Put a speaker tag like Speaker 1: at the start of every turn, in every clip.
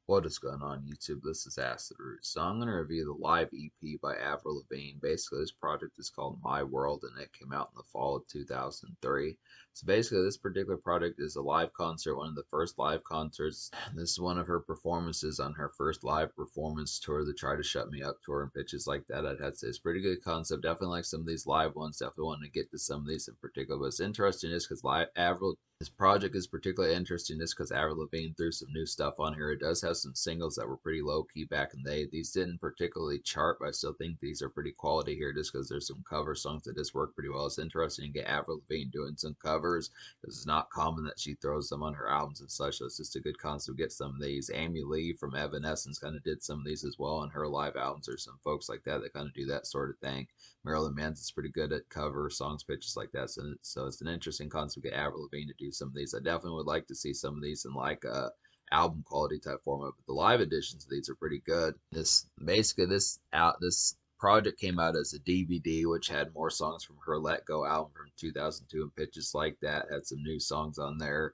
Speaker 1: What is going on YouTube? This is Acid Root. So I'm going to review the live EP by Avril Lavigne. Basically, this project is called My World and it came out in the fall of 2003. So basically, this particular project is a live concert, one of the first live concerts. This is one of her performances on her first live performance tour, the Try to Shut Me Up tour and pitches like that. I'd have to say it's a pretty good concept. Definitely like some of these live ones. Definitely want to get to some of these in particular. But it's interesting just because live Avril this project is particularly interesting just because Avril Lavigne threw some new stuff on here. It does have some singles that were pretty low key back in the day. These didn't particularly chart, but I still think these are pretty quality here just because there's some cover songs that just work pretty well. It's interesting to get Avril Lavigne doing some covers because it's not common that she throws them on her albums and such. So it's just a good concept to get some of these. Amy Lee from Evanescence kind of did some of these as well on her live albums, or some folks like that that kind of do that sort of thing. Marilyn Manson's pretty good at cover songs, pitches like that. So it's an interesting concept to get Avril Lavigne to do some of these. I definitely would like to see some of these in like a album quality type format, but the live editions of these are pretty good. This project came out as a DVD, which had more songs from her Let Go album from 2002 and pitches like that. Had some new songs on there.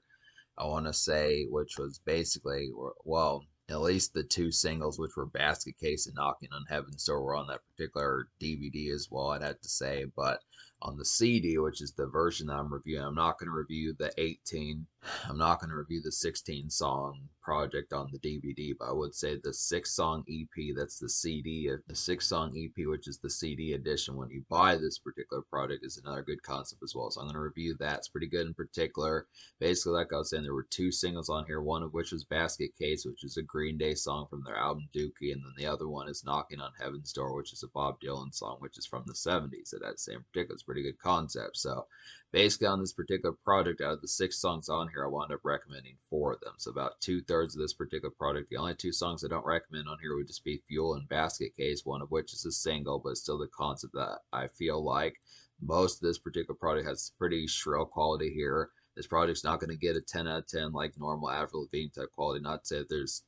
Speaker 1: I want to say, which was basically, well, at least the two singles, which were Basket Case and Knocking on Heaven's Door, were on that particular DVD as well, I'd have to say. But on the CD, which is the version that I'm reviewing, I'm not going to review the 18, I'm not going to review the 16 song project on the DVD, but I would say the 6 song EP, that's the CD, the 6 song EP, which is the CD edition when you buy this particular product, is another good concept as well. So I'm going to review that. It's pretty good in particular. Basically, like I was saying, there were two singles on here, one of which was Basket Case, which is a Green Day song from their album Dookie, and then the other one is Knocking on Heaven's Door, which is a Bob Dylan song, which is from the 70s. That same particular, it's a pretty good concept. So basically, on this particular project, out of the 6 songs on here, I wound up recommending 4 of them. So about 2/3 of this particular project. The only 2 songs I don't recommend on here would just be Fuel and Basket Case, one of which is a single, but still the concept that I feel like most of this particular project has pretty shrill quality here. This project's not going to get a 10 out of 10 like normal Avril Lavigne type quality. Not to say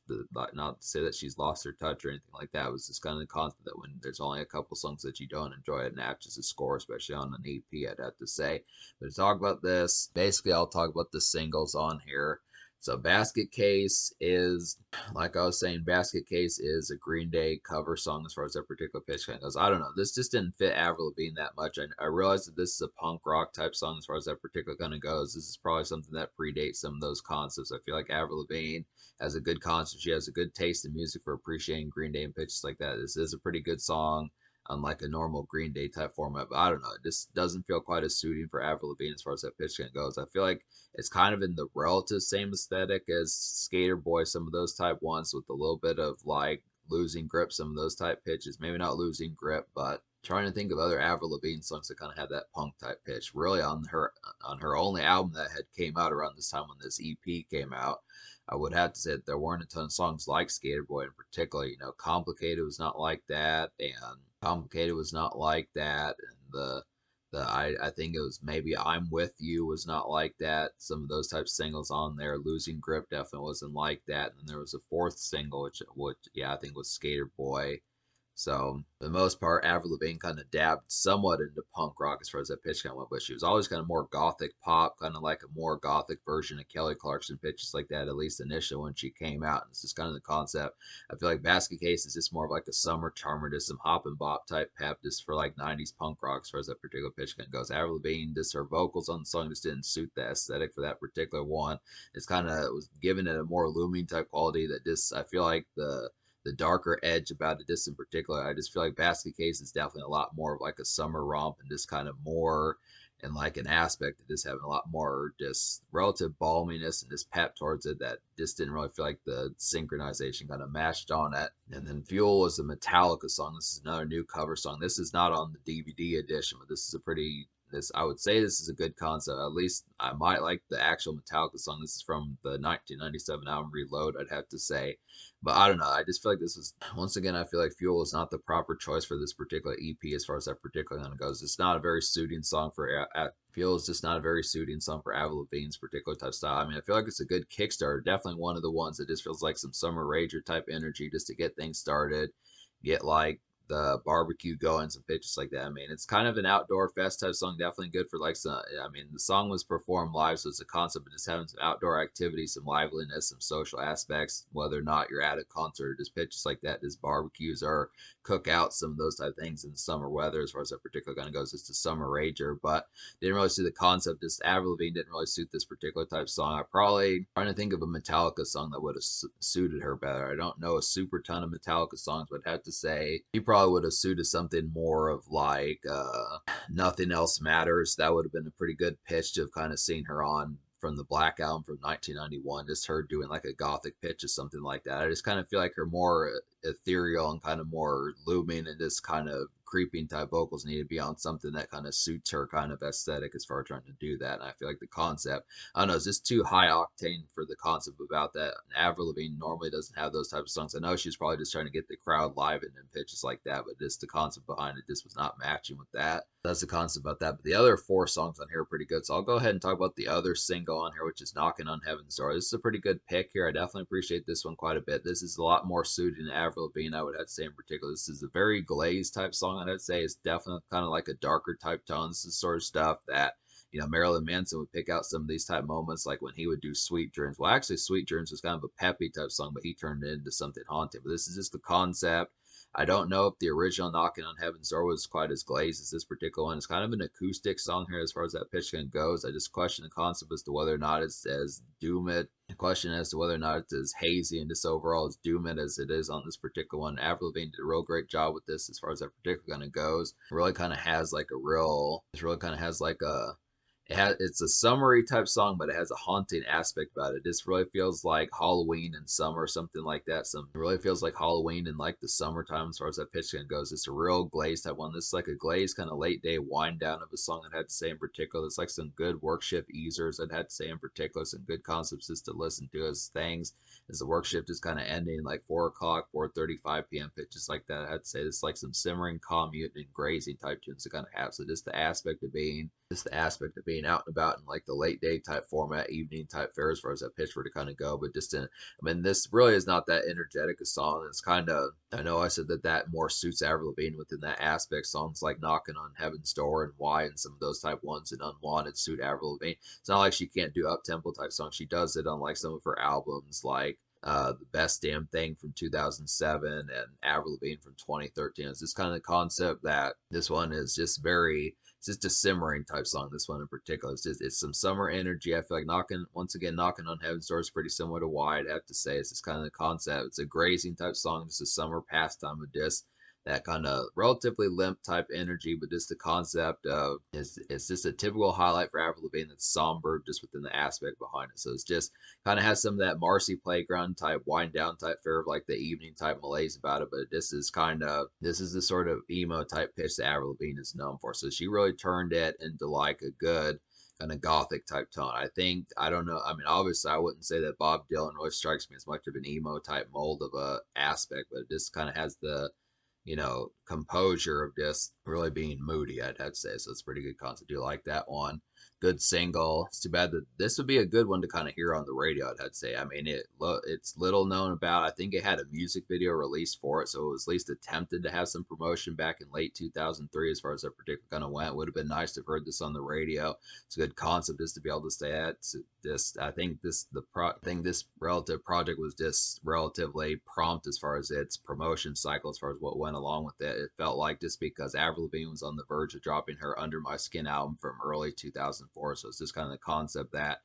Speaker 1: that not to say that she's lost her touch or anything like that. It was just kind of the concept that when there's only a couple songs that you don't enjoy, it matches the score, especially on an EP, I'd have to say. But to talk about this, basically I'll talk about the singles on here. So Basket Case is, like I was saying, Basket Case is a Green Day cover song as far as that particular pitch kind of goes. I don't know. This just didn't fit Avril Lavigne that much. I realized that this is a punk rock type song as far as that particular kind of goes. This is probably something that predates some of those concepts. I feel like Avril Lavigne has a good concept. She has a good taste in music for appreciating Green Day and pitches like that. This is a pretty good song unlike a normal Green Day type format. But I don't know. It just doesn't feel quite as suiting for Avril Lavigne as far as that pitch kind of goes. I feel like it's kind of in the relative same aesthetic as Skater Boy, some of those type ones with a little bit of like losing grip, some of those type pitches. Maybe not losing grip, but trying to think of other Avril Lavigne songs that kind of have that punk type pitch. Really on her only album that had came out around this time when this EP came out, I would have to say that there weren't a ton of songs like Skater Boy in particular. You know, Complicated was not like that, and Complicated was not like that, and I think it was maybe I'm With You was not like that. Some of those types of singles on there. Losing Grip definitely wasn't like that. And there was a fourth single, which yeah, I think was Skater Boy. So for the most part, Avril Lavigne kind of dabbed somewhat into punk rock as far as that pitch kind of went, but she was always kind of more gothic pop, kind of like a more gothic version of Kelly Clarkson pitches like that, at least initially when she came out. And it's just kind of the concept. I feel like Basket Case is just more of like a summer charmer, just some hop and bop type pep, just for like 90s punk rock as far as that particular pitch kind of goes. Avril Lavigne, just her vocals on the song just didn't suit the aesthetic for that particular one. It's kind of was giving it a more looming type quality that just I feel like the darker edge about it just in particular. I just feel like Basket Case is definitely a lot more of like a summer romp and just kind of more and like an aspect of just having a lot more just relative balminess and just pep towards it that just didn't really feel like the synchronization kind of matched on it. And then Fuel was a Metallica song. This is another new cover song. This is not on the DVD edition, but this is a pretty this I would say this is a good concept. At least I might like the actual Metallica song. This is from the 1997 album Reload, I'd have to say. But I don't know. I just feel like this was once again. I feel like Fuel is not the proper choice for this particular EP as far as that particular one goes. It's not a very suiting song for Fuel is just not a very suiting song for Avril Lavigne's particular type style. I mean, I feel like it's a good Kickstarter. Definitely one of the ones that just feels like some summer rager type energy just to get things started. Get like the barbecue going, some pictures like that. I mean, it's kind of an outdoor fest type song, definitely good for like some. I mean, the song was performed live, so it's a concept of just having some outdoor activity, some liveliness, some social aspects. Whether or not you're at a concert, or just pictures like that, just barbecues or cookouts, some of those type of things in the summer weather. As far as that particular kind of goes, it's a summer rager, but didn't really see the concept. Just Avril Lavigne didn't really suit this particular type of song. I probably trying to think of a Metallica song that would have suited her better. I don't know a super ton of Metallica songs, but I'd have to say he probably would have suited something more of like Nothing Else Matters. That would have been a pretty good pitch to have kind of seen her on from the Black Album from 1991. Just her doing like a gothic pitch or something like that. I just kind of feel like her more ethereal and kind of more looming and just kind of creeping type vocals need to be on something that kind of suits her kind of aesthetic as far as trying to do that. And I feel like the concept, I don't know, it's just too high octane for the concept about that. And Avril Lavigne normally doesn't have those types of songs. I know she's probably just trying to get the crowd live and pitches like that, but just the concept behind it just was not matching with that. That's the concept about that. But the other four songs on here are pretty good. So I'll go ahead and talk about the other single on here, which is Knockin' on Heaven's Door. This is a pretty good pick here. I definitely appreciate this one quite a bit. This is a lot more suited to Avril Lavigne, I would have to say in particular. This is a very glazed type song, I'd say. It's definitely kind of like a darker type tone. This is sort of stuff that Marilyn Manson would pick out some of these type moments, like when he would do Sweet Dreams. Well, actually, Sweet Dreams was kind of a peppy type song, but he turned it into something haunting. But this is just the concept. I don't know if the original Knocking on Heaven's Door was quite as glazed as this particular one. It's kind of an acoustic song here as far as that pitch goes. I just question the concept as to whether or not it's as doomit. The question as to whether or not it's as hazy and just overall as doomit as it is on this particular one. Avril Lavigne did a real great job with this as far as that particular kind of goes. It really kind of has like a real, it really kind of has like a, it's a summery type song, but it has a haunting aspect about it. This really feels like Halloween in summer, something like that. It really feels like Halloween in like the summertime as far as that pitch goes. It's a real glazed type one. This is like a glazed kind of late day wind down of a song I'd had to say in particular. It's like some good work shift easers I'd had to say in particular, some good concepts just to listen to as things as the work shift is kind of ending like 4 o'clock, 4:35 p.m. pitches like that. I had to say this like some simmering, calm, muted, and grazing type tunes to kind of have. So just the aspect of being out and about in like the late day type format, evening type fare as far as that pitch were to kind of go. But just in, I mean, this really is not that energetic a song. It's kind of, I know I said that more suits Avril Lavigne within that aspect. Songs like Knocking on Heaven's Door and Why and some of those type ones and Unwanted suit Avril Lavigne. It's not like she can't do up tempo type songs. She does it on like some of her albums, like The Best Damn Thing from 2007 and Avril Lavigne from 2013. It's this kind of concept that this one is just very, it's just a simmering type song. This one in particular, it's some summer energy. I feel like Knocking on Heaven's Door is pretty similar to Why. I'd have to say it's just kind of the concept. It's a grazing type song, just a summer pastime of just that kind of relatively limp type energy, but just the concept of it's just a typical highlight for Avril Lavigne that's somber just within the aspect behind it. So it's just kind of has some of that Marcy Playground type wind down type fare of like the evening type malaise about it, but this is the sort of emo type pitch that Avril Lavigne is known for. So she really turned it into like a good kind of gothic type tone. I don't know. I mean, obviously, I wouldn't say that Bob Dylan really strikes me as much of an emo type mold of a aspect, but it just kind of has the composure of just really being moody, I'd have to say. So it's a pretty good concept. Do you like that one? Good single. It's too bad that this would be a good one to kind of hear on the radio, I'd have to say. I mean, it's little known about. I think it had a music video released for it, so it was at least attempted to have some promotion back in late 2003 as far as that particular kind of went. Would have been nice to have heard this on the radio. It's a good concept just to be able to say that. I think this relative project was just relatively prompt as far as its promotion cycle, as far as what went along with it. It felt like just because Avril Lavigne was on the verge of dropping her Under My Skin album from early 2004, so it's just kind of the concept that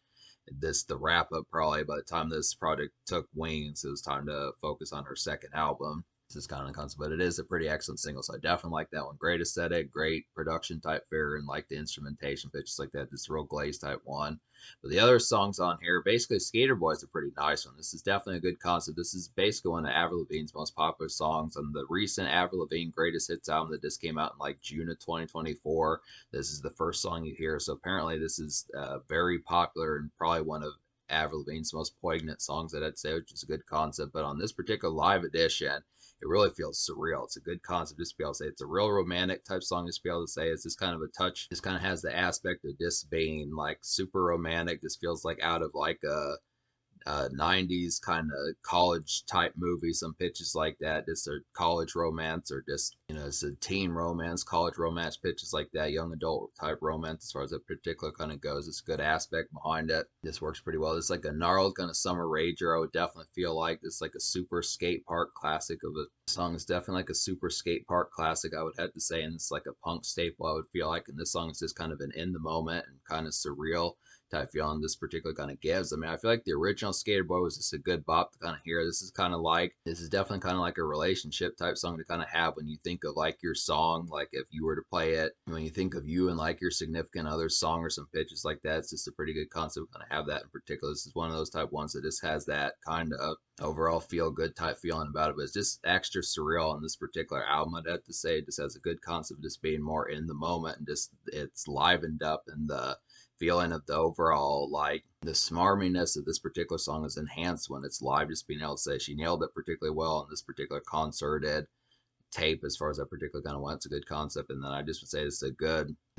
Speaker 1: the wrap up probably by the time this project took wings, it was time to focus on her second album. This is kind of the concept, but it is a pretty excellent single, so I definitely like that one. Great aesthetic, great production type fare, and like the instrumentation pitches like that. This real glazed type one. But the other songs on here, basically Skater Boy is a pretty nice one. This is definitely a good concept. This is basically one of Avril Lavigne's most popular songs on the recent Avril Lavigne Greatest Hits album that just came out in like June of 2024. This is the first song you hear, so apparently this is very popular and probably one of Avril Lavigne's most poignant songs that I'd say, which is a good concept. But on this particular live edition, it really feels surreal. It's a good concept just to be able to say. It's a real romantic type song just to be able to say. It's just kind of a touch. Just kind of has the aspect of just being like super romantic. Just feels like out of like a 90s kind of college type movie, some pitches like that, just a college romance or just, it's a teen romance, college romance pitches like that, young adult type romance as far as that particular kind of goes. It's a good aspect behind it. This works pretty well. It's like a gnarled kind of summer rager. I would definitely feel like it's like a super skate park classic of a song. Is definitely like a super skate park classic, I would have to say, and it's like a punk staple, I would feel like. And this song is just kind of an in the moment and kind of surreal type feeling this particular kind of gives. I mean, I feel like the original Skater Boy was just a good bop to kind of hear. This is definitely kind of like a relationship type song to kind of have when you think of like your song, like if you were to play it, when you think of you and like your significant other's song or some pitches like that, it's just a pretty good concept to kind of have that in particular. This is one of those type ones that just has that kind of overall feel good type feeling about it, but it's just extra surreal on this particular album. I'd have to say it just has a good concept of just being more in the moment and just it's livened up and the feeling of the overall like the smarminess of this particular song is enhanced when it's live. Just being able to say she nailed it particularly well on this particular concerted tape as far as that particular kind of went. It's a good concept, and then I just would say this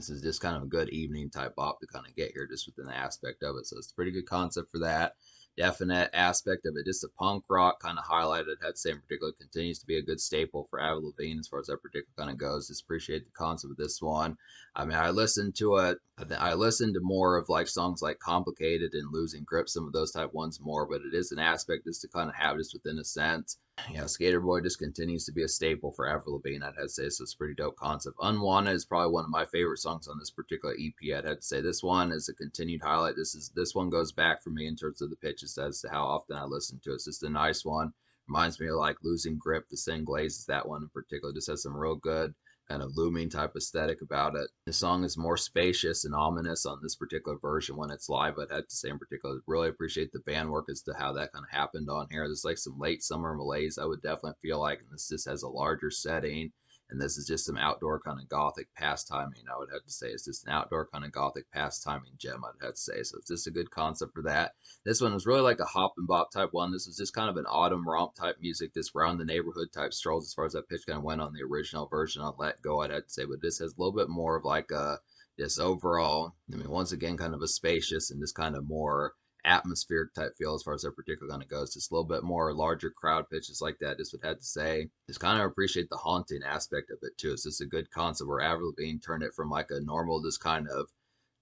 Speaker 1: is just kind of a good evening type bop to kind of get here just within the aspect of it. So it's a pretty good concept for that. Definite aspect of it, just a punk rock kind of highlighted. I'd say in particular continues to be a good staple for Avril Lavigne as far as that particular kind of goes. Just appreciate the concept of this one. I mean, I listened to it. I listened to more of like songs like Complicated and Losing Grip, some of those type ones more, but it is an aspect just to kind of have just within a sense. Yeah, Skater Boy just continues to be a staple for Avril Lavigne. I'd have to say so. It's a pretty dope concept. Unwanted is probably one of my favorite songs on this particular EP. I'd have to say this one is a continued highlight. This one goes back for me in terms of the pitches as to how often I listen to it. It's just a nice one. Reminds me of like Losing Grip. The Sin Glazes, that one in particular, just has some real good kind of looming type aesthetic about it. The song is more spacious and ominous on this particular version when it's live. I'd have to say in particular, really appreciate the band work as to how that kind of happened on here. There's like some late summer malaise, I would definitely feel like, and this just has a larger setting. And this is just some outdoor kind of gothic pastiming. I would have to say it's just an outdoor kind of gothic pastiming gem. I'd have to say so. It's just a good concept for that. This one was really like a hop and bop type one. This was just kind of an autumn romp type music, just round the neighborhood type strolls as far as that pitch kind of went on the original version on Let Go, I'd have to say. But this has a little bit more of like a this overall, I mean, once again, kind of a spacious and just kind of more atmospheric type feel as far as that particular kind of goes. Just a little bit more larger crowd pitches like that. Just would have to say, just kind of appreciate the haunting aspect of it too. It's just a good concept where Avril Lavigne turned it from like a normal, just kind of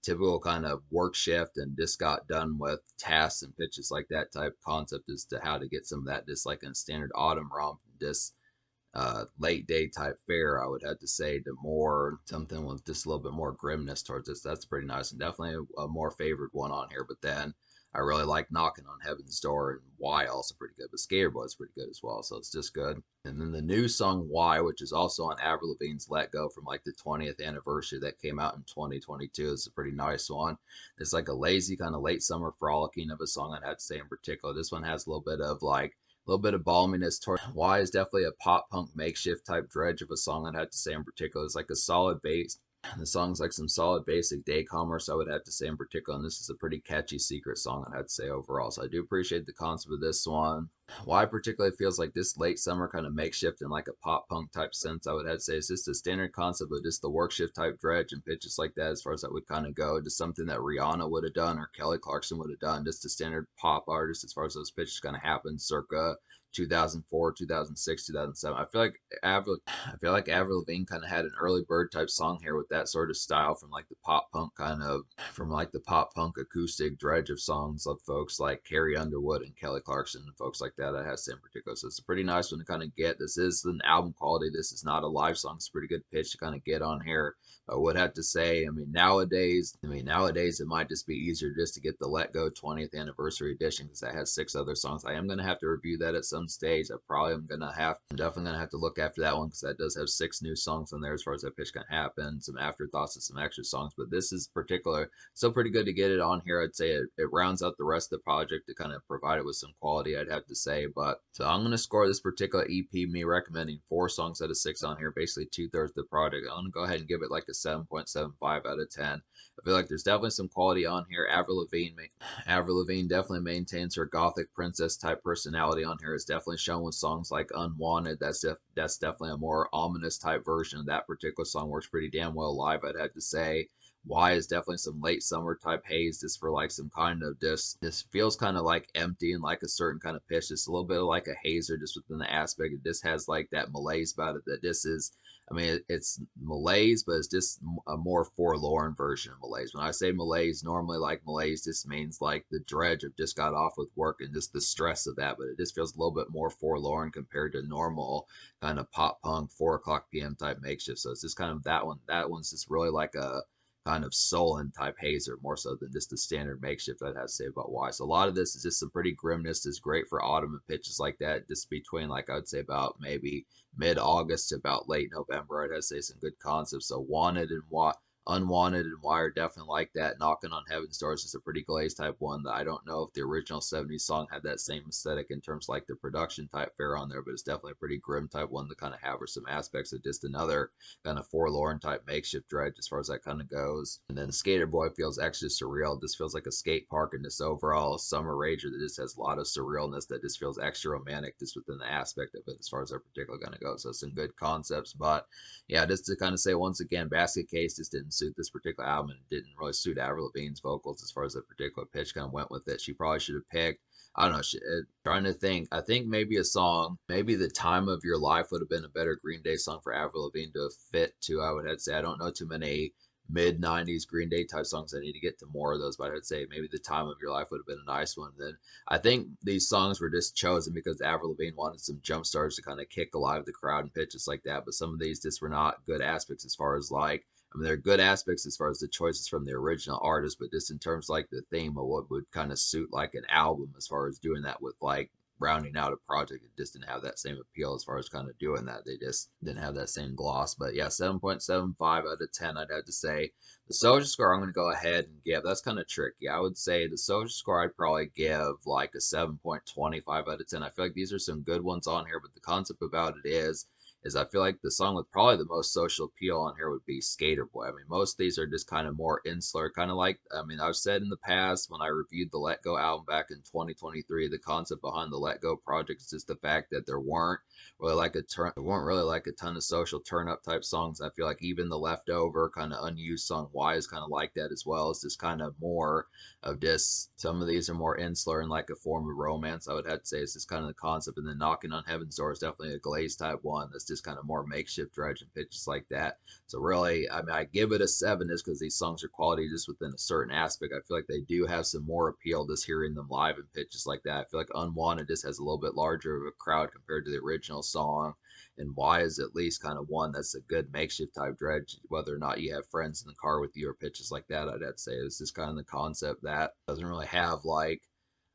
Speaker 1: typical kind of work shift and just got done with tasks and pitches like that type concept as to how to get some of that just like in a standard autumn romp, just late day type fare, I would have to say, to more something with just a little bit more grimness towards this. That's pretty nice and definitely a more favored one on here. But then I really like Knocking on Heaven's Door and Why, also pretty good. But Skater Boy is pretty good as well. So it's just good. And then the new song Why, which is also on Avril Lavigne's Let Go from like the 20th anniversary that came out in 2022, is a pretty nice one. It's like a lazy kind of late summer frolicking of a song, I'd have to say in particular. This one has a little bit of like a little bit of balminess toward Why is definitely a pop punk makeshift type dredge of a song, I'd have to say in particular. It's like a solid bass. The song's like some solid basic day commerce, I would have to say in particular, and this is a pretty catchy secret song, I'd have to say overall. So I do appreciate the concept of this one. Why particularly feels like this late summer kind of makeshift in like a pop punk type sense, I would have to say it's just a standard concept of just the work shift type dredge and pitches like that as far as that would kind of go. Just something that Rihanna would have done or Kelly Clarkson would have done, just a standard pop artist as far as those pitches kind of happen circa 2004, 2006, 2007. I feel like Avril Lavigne kind of had an early bird type song here with that sort of style from like the pop punk acoustic dredge of songs of folks like Carrie Underwood and Kelly Clarkson and folks like that. I have to say in particular. So it's a pretty nice one to kind of get. This is an album quality. This is not a live song. It's a pretty good pitch to kind of get on here. I would have to say, nowadays it might just be easier just to get the Let Go 20th anniversary edition because that has 6 other songs. I am going to have to review that at some stage. I'm definitely going to have to look after that one because that does have 6 new songs on there as far as that pitch can happen, some afterthoughts and some extra songs. But this is still pretty good to get it on here. I'd say it rounds out the rest of the project to kind of provide it with some quality, I'd have to say. But so I'm going to score this particular EP, me recommending 4 songs out of 6 on here, basically 2/3 of the project. I'm going to go ahead and give it like a 7.75 out of 10. I feel like there's definitely some quality on here. Avril Lavigne definitely maintains her gothic princess type personality on here. It's definitely shown with songs like Unwanted. That's definitely a more ominous type version of that particular song. Works pretty damn well live, I'd have to say. Why is definitely some late summer type haze just for like some kind of this feels kind of like empty and like a certain kind of pitch. Just a little bit of like a hazer just within the aspect. It just has like that malaise about it that this is. I mean, it's malaise, but it's just a more forlorn version of malaise. When I say malaise, normally like malaise just means like the dredge of just got off with work and just the stress of that. But it just feels a little bit more forlorn compared to normal kind of pop punk 4 o'clock p.m. type makeshift. So it's just kind of that one. That one's just really like a kind of sullen type hazer more so than just the standard makeshift I'd have to say about why. So a lot of this is just some pretty grimness. Is great for autumn and pitches like that. Just between like I would say about maybe mid-August to about late November, I'd have to say some good concepts. So wanted and what unwanted and why are definitely like that. Knocking on Heaven's Door is just a pretty glazed type one that I don't know if the original 70s song had that same aesthetic in terms of like the production type fare on there, but it's definitely a pretty grim type one to kind of have or some aspects of just another kind of forlorn type makeshift dredge as far as that kind of goes. And then Skater Boy feels extra surreal. This feels like a skate park and this overall summer rager that just has a lot of surrealness that just feels extra romantic just within the aspect of it as far as that particular kind of goes. So some good concepts, but yeah, just to kind of say once again, Basket Case just didn't suit this particular album and didn't really suit Avril Lavigne's vocals as far as that particular pitch kind of went with it. She probably should have picked I don't know. Trying to think. I think maybe a song, maybe "The Time of Your Life" would have been a better Green Day song for Avril Lavigne to fit to. I would have to say I don't know too many mid '90s Green Day type songs. I need to get to more of those, but I'd say maybe "The Time of Your Life" would have been a nice one. Then I think these songs were just chosen because Avril Lavigne wanted some jump starts to kind of kick alive the crowd and pitches like that. But some of these just were not good aspects as far as like I mean, they're good aspects as far as the choices from the original artist, but just in terms of, like the theme of what would kind of suit like an album as far as doing that with like rounding out a project, it just didn't have that same appeal as far as kind of doing that. They just didn't have that same gloss. But yeah, 7.75 out of 10, I'd have to say. The social score, I'm going to go ahead and give. That's kind of tricky. I would say the social score, I'd probably give like a 7.25 out of 10. I feel like these are some good ones on here, but the concept about it is I feel like the song with probably the most social appeal on here would be Skater Boy. I mean, most of these are just kind of more insular, kind of like, I mean, I've said in the past when I reviewed the Let Go album back in 2023, the concept behind the Let Go project is just the fact that there weren't really like a ton of social turn up type songs. I feel like even the leftover kind of unused song Why is kind of like that as well. It's just kind of more of just some of these are more insular and like a form of romance. I would have to say it's just kind of the concept. And then Knocking on Heaven's Door is definitely a glaze type one that's just kind of more makeshift dredge and pitches like that. So really, I mean, I give it a seven just because these songs are quality just within a certain aspect. I feel like they do have some more appeal just hearing them live and pitches like that. I feel like Unwanted just has a little bit larger of a crowd compared to the original song. And Why is at least kind of one that's a good makeshift type dredge, whether or not you have friends in the car with you or pitches like that. I'd have to say it's just kind of the concept that doesn't really have like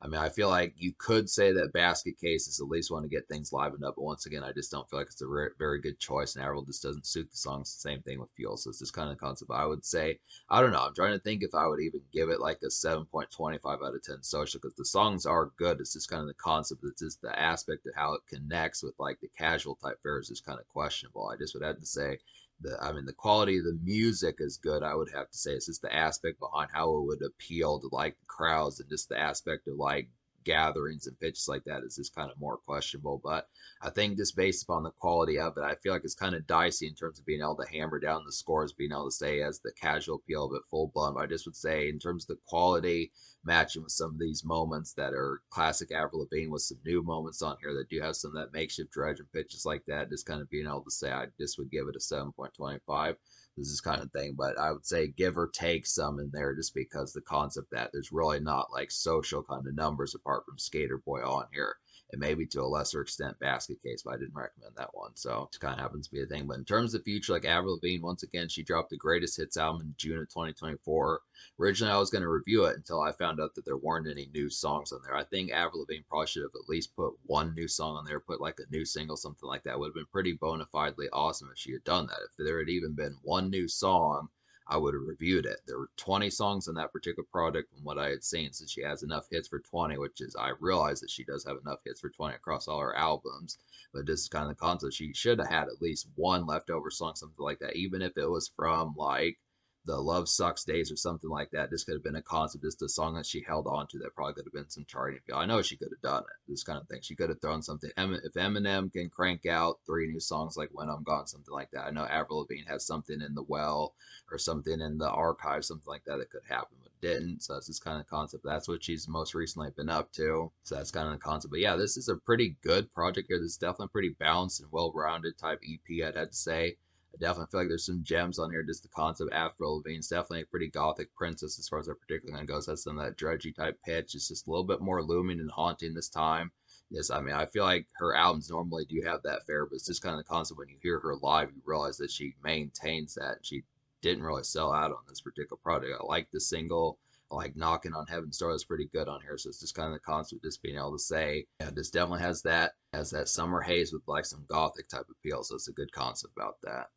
Speaker 1: I mean, I feel like you could say that Basket Case is at least one to get things livened up, but once again, I just don't feel like it's a very good choice. And Avril just doesn't suit the songs. Same thing with Fuel. So it's just kind of concept. I would say, I don't know. I'm trying to think if I would even give it like a 7.25 out of 10 social because the songs are good. It's just kind of the concept. It's just the aspect of how it connects with like the casual type fares is kind of questionable. I just would have to say I mean the quality of the music is good. I would have to say it's just the aspect behind how it would appeal to like the crowds and just the aspect of like gatherings and pitches like that is just kind of more questionable. But I think just based upon the quality of it, I feel like it's kind of dicey in terms of being able to hammer down the scores, being able to say as the casual appeal of it full blown. But I just would say in terms of the quality matching with some of these moments that are classic Avril Lavigne with some new moments on here that do have some of that makeshift dredge and pitches like that. Just kind of being able to say I just would give it a 7.25. This is kind of thing, but I would say give or take some in there just because the concept that there's really not like social kind of numbers apart from Skater Boy on here and maybe to a lesser extent Basket Case, but I didn't recommend that one. So it kind of happens to be a thing. But in terms of future, like Avril Lavigne, once again, she dropped the Greatest Hits album in June of 2024. Originally, I was going to review it until I found out that there weren't any new songs on there. I think Avril Lavigne probably should have at least put one new song on there, put like a new single, something like that. Would have been pretty bona fidely awesome if she had done that. If there had even been one new song, I would have reviewed it. There were 20 songs on that particular product from what I had seen, since she has enough hits for 20, which is, I realize that she does have enough hits for 20 across all her albums, but this is kind of the concept. She should have had at least one leftover song, something like that, even if it was from like the Love Sucks Days or something like that. This could have been a concept, just a song that she held on to that probably could have been some charting. I know she could have done it. This kind of thing. She could have thrown something. If Eminem can crank out three new songs like When I'm Gone, something like that. I know Avril Lavigne has something in the well or something in the archive, something like that could happen, but didn't. So that's this kind of concept. That's what she's most recently been up to. So that's kind of the concept. But yeah, this is a pretty good project here. This is definitely pretty balanced and well-rounded type EP, I'd have to say. I definitely feel like there's some gems on here. Just the concept. Avril Lavigne's definitely a pretty gothic princess as far as that particular one goes. That's some of that dredgy type pitch. It's just a little bit more looming and haunting this time. Yes, I mean, I feel like her albums normally do have that fare, but it's just kind of the concept when you hear her live, you realize that she maintains that. She didn't really sell out on this particular product. I like the single. I like Knocking on Heaven's Door is pretty good on here. So it's just kind of the concept, just being able to say, yeah, this definitely has that summer haze with like some gothic type appeal. So it's a good concept about that.